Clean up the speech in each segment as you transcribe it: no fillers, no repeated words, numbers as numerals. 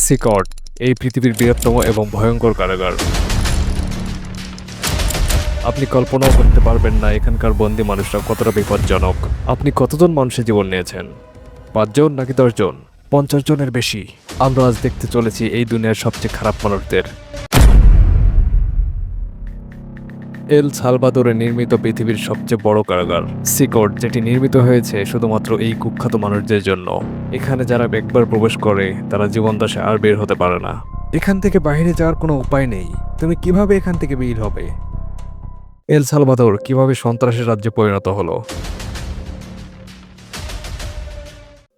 সিকট এই পৃথিবীর বৃহত্তম এবং ভয়ঙ্কর কারাগার। আপনি কল্পনাও করতে পারবেন না এখানকার বন্দি মানুষরা কতটা বিপজ্জনক। আপনি কতজন মানুষের জীবন নিয়েছেন? 5 জন নাকি 10 জন? 50 জনের বেশি। আমরা আজ দেখতে চলেছি এই দুনিয়ার সবচেয়ে খারাপ মানুষদের। এল সালভাদোরে নির্মিত পৃথিবীর সবচেয়ে বড় কারাগার সিকট, যেটি নির্মিত হয়েছে শুধুমাত্র এই কুখ্যাত মানুষদের জন্য। এখানে যারা একবার প্রবেশ করে তারা জীবনদশায় আর বের হতে পারে না। এখান থেকে বাইরে যাওয়ার কোনো উপায় নেই। তুমি কিভাবে এখান থেকে বের হবে? এল সালভাদোর কিভাবে সন্ত্রাসের রাজ্যে পরিণত হলো,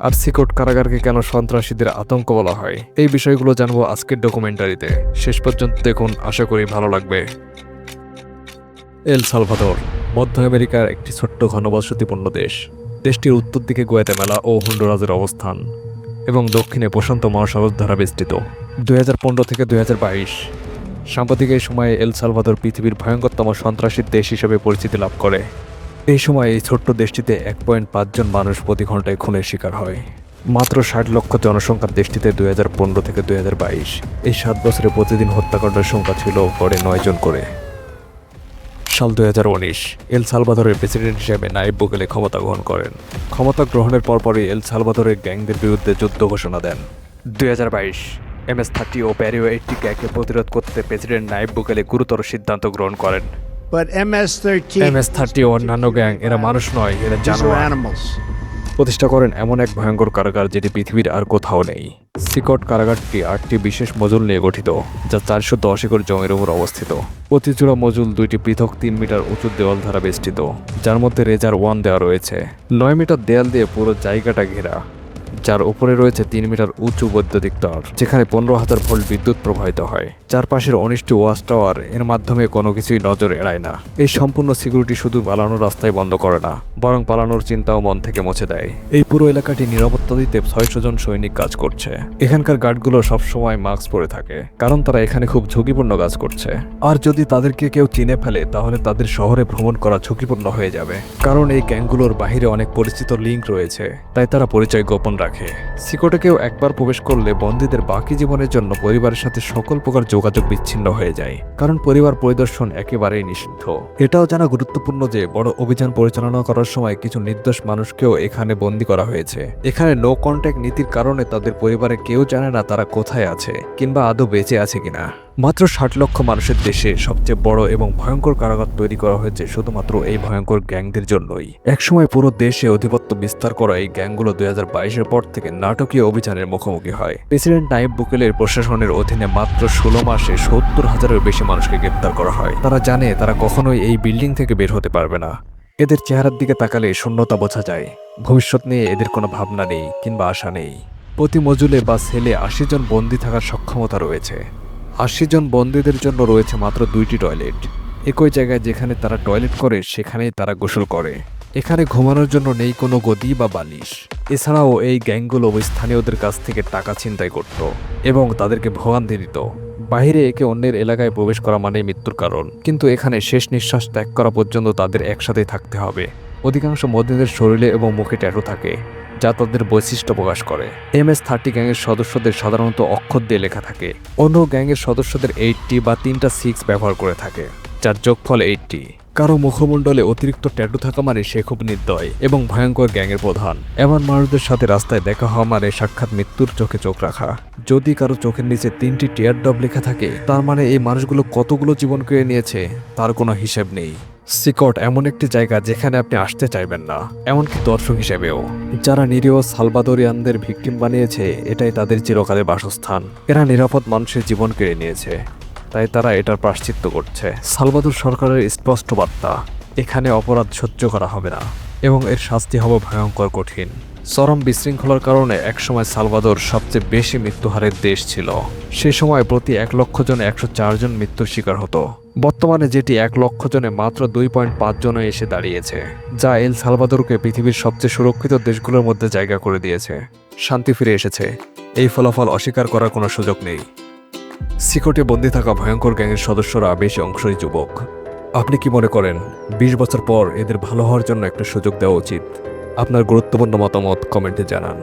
আর সিকট কারাগারকে কেন সন্ত্রাসীদের আতঙ্ক বলা হয়, এই বিষয়গুলো জানবো আজকের ডকুমেন্টারিতে। শেষ পর্যন্ত দেখুন, আশা করি ভালো লাগবে। এল সালভাদোর মধ্য আমেরিকার একটি ছোট্ট ঘনবসতিপূর্ণ দেশ। দেশটির উত্তর দিকে গুয়াতেমালা ও হন্ডুরাসের অবস্থান এবং দক্ষিণে প্রশান্ত মহাসাগর দ্বারা বেষ্টিত। 2015 থেকে 2022 সাম্প্রতিক এই সময়ে এল সালভাদোর পৃথিবীর ভয়ঙ্করতম সন্ত্রাসী দেশ হিসেবে পরিচিতি লাভ করে। এই সময় এই ছোট্ট দেশটিতে 1.5 জন মানুষ প্রতি ঘন্টায় খুনের শিকার হয়। মাত্র 60 লক্ষ জনসংখ্যার দেশটিতে 2015 থেকে 2022 এই 7 বছরে প্রতিদিন হত্যাকাণ্ডের সংখ্যা ছিল গড়ে 9 জন করে। সাল 2019 এল সালভাদোরের প্রেসিডেন্ট হিসেবে নাইব বুকেলে ক্ষমতা গ্রহণ করেন। ক্ষমতা গ্রহণের পরপরই এল সালভাদোরের গ্যাংদের বিরুদ্ধে যুদ্ধ ঘোষণা দেন। 2022 MS-30 ও প্যারিও 80 গ্যাংকে প্রতিরোধ করতে প্রেসিডেন্ট নাইব বুকেলে গুরুতর সিদ্ধান্ত গ্রহণ করেন। But MS-30 ও অন্যান্য গ্যাং, এরা মানুষ নয়, এরা these are জানোয়ার। animals. প্রতিষ্ঠা করেন এমন এক ভয়ঙ্কর কারাগার যেটি পৃথিবীর আর কোথাও নেই। সিকট কারাগারটি 8টি বিশেষ মজুল নিয়ে গঠিত, যা 410 একর জমির উপর অবস্থিত। প্রতি জোড়া মজুল 2টি পৃথক 3 মিটার উঁচু দেওয়াল দ্বারা বেষ্টিত, যার মধ্যে রেজার 1 দেওয়া রয়েছে। 9 মিটার দেয়াল দিয়ে পুরো জায়গাটা ঘেরা, যার উপরে রয়েছে 3 মিটার উঁচু বৈদ্যুতিক তার, যেখানে 15,000 ভোল্ট বিদ্যুৎ প্রবাহিত হয়। চারপাশের 19টি ওয়াচ টাওয়ার এর মাধ্যমে কোনো কিছুই নজর এড়ায় না। এই সম্পূর্ণ সিকিউরিটি শুধু পালানোর রাস্তায় বন্ধ করে না, বরং পালানোর চিন্তাও মন থেকে মুছে দেয়। এই পুরো এলাকাটি নিরাপত্তা দিতে 600 জন সৈনিক কাজ করছে। এখানকার গার্ডগুলো সবসময় মাস্ক পরে থাকে, কারণ তারা এখানে খুব ঝুঁকিপূর্ণ কাজ করছে। আর যদি তাদেরকে কেউ চিনে ফেলে তাহলে তাদের শহরে ভ্রমণ করা ঝুঁকিপূর্ণ হয়ে যাবে, কারণ এই গ্যাংগুলোর বাহিরে অনেক পরিচিত লিঙ্ক রয়েছে, তাই তারা পরিচয় গোপন রাখে। সিকটে কেউ একবার প্রবেশ করলে বন্দীদের বাকি জীবনের জন্য পরিবারের সাথে সকল প্রকার যোগাযোগ বিচ্ছিন্ন হয়ে যায়, কারণ পরিবার পরিদর্শন একেবারেই নিষিদ্ধ। এটাও জানা গুরুত্বপূর্ণ যে বড় অভিযান পরিচালনা করার সময় কিছু নির্দোষ মানুষকেও এখানে বন্দী করা হয়েছে। এখানে নো কন্ট্যাক্ট নীতির কারণে তাদের পরিবারে কেউ জানে না তারা কোথায় আছে কিংবা আদৌ বেঁচে আছে কিনা। মাত্র 60 লক্ষ মানুষের দেশে সবচেয়ে বড় এবং ভয়ঙ্কর কারাগার তৈরি করা হয়েছে শুধুমাত্র এই ভয়ঙ্কর গ্যাংদের জন্যই। একসময় পুরো দেশে আধিপত্য বিস্তার করা এই গ্যাংগুলো 2022-এর পর থেকে নাটকীয় অভিযানের মুখোমুখি হয়। প্রেসিডেন্ট নাইব বুকেলের প্রশাসনের অধীনে মাত্র 16 মাসে 70,000-এর বেশি মানুষকে গ্রেপ্তার করা হয়। তারা জানে তারা কখনোই এই বিল্ডিং থেকে বের হতে পারবে না। এদের চেহারার দিকে তাকালে শূন্যতা বোঝা যায়। ভবিষ্যৎ নিয়ে এদের কোনো ভাবনা নেই কিংবা আশা নেই। প্রতি মজুলে বা সেলে 80 জন বন্দী থাকার সক্ষমতা রয়েছে। 80 জন বন্দীদের জন্য রয়েছে মাত্র 2টি টয়লেট। একই জায়গায় যেখানে তারা টয়লেট করে সেখানেই তারা গোসল করে। এখানে ঘুমানোর জন্য নেই কোনো গদি বা বালিশ। এছাড়াও এই গ্যাংগুলো স্থানীয়দের কাছ থেকে টাকা ছিনতাই করত এবং তাদেরকে ভোগান্তি দিত। বাইরে একে অন্যের এলাকায় প্রবেশ করা মানেই মৃত্যুর কারণ, কিন্তু এখানে শেষ নিঃশ্বাস ত্যাগ করা পর্যন্ত তাদের একসাথেই থাকতে হবে। অধিকাংশ বন্দীদের শরীরে এবং মুখে ট্যাটু থাকে, যা তাদের বৈশিষ্ট্য প্রকাশ করে। MS-30 গ্যাংয়ের সদস্যদের সাধারণত অক্ষর দিয়ে লেখা থাকে। অন্য গ্যাংয়ের সদস্যদের 80 বা 3টা 6 ব্যবহার করে থাকে, যার যোগফল 80। কারো মুখমণ্ডলে অতিরিক্ত ট্যাটু থাকা মানে সে খুব নির্দয় এবং ভয়ঙ্কর গ্যাংয়ের প্রধান। এমন মানুষদের সাথে রাস্তায় দেখা হওয়া মানে সাক্ষাৎ মৃত্যুর চোখে চোখ রাখা। যদি কারো চোখের নিচে 3টি টিয়ার ড্রপ লেখা থাকে, তার মানে এই মানুষগুলো কতগুলো জীবন কেড়ে নিয়েছে তার কোনো হিসেব নেই। সিকট এমন একটি জায়গা যেখানে আপনি আসতে চাইবেন না, এমনকি দর্শক হিসেবেও। যারা নিরীহ সালভাদোরিয়ানদের ভিকটিম বানিয়েছে, এটাই তাদের চিরকালের বাসস্থান। এরা নিরাপদ মানুষের জীবন কেড়ে নিয়েছে, তাই তারা এটার প্রায়শ্চিত্ত করছে। সালভাদোর সরকারের স্পষ্ট বার্তা, এখানে অপরাধ সহ্য করা হবে না এবং এর শাস্তি হবে ভয়ঙ্কর কঠিন। চরম বিশৃঙ্খলার কারণে একসময় সালভাদোর সবচেয়ে বেশি মৃত্যুহারের দেশ ছিল। সে সময় প্রতি 1 লক্ষ জনে 104 জন মৃত্যুর শিকার হতো। বর্তমানে যেটি 1 লক্ষ জনে মাত্র 2.5 জনে এসে দাঁড়িয়েছে, যা এল সালভাদোরকে পৃথিবীর সবচেয়ে সুরক্ষিত দেশগুলোর মধ্যে জায়গা করে দিয়েছে। শান্তি ফিরে এসেছে, এই ফলাফল অস্বীকার করার কোনো সুযোগ নেই। সিকটে বন্দী থাকা ভয়ঙ্কর গ্যাংয়ের সদস্যরা বেশি অংশই যুবক। আপনি কি মনে করেন 20 বছর পর এদের ভালো হওয়ার জন্য একটা সুযোগ দেওয়া উচিত? আপনার গুরুত্বপূর্ণ মতামত কমেন্টে জানান।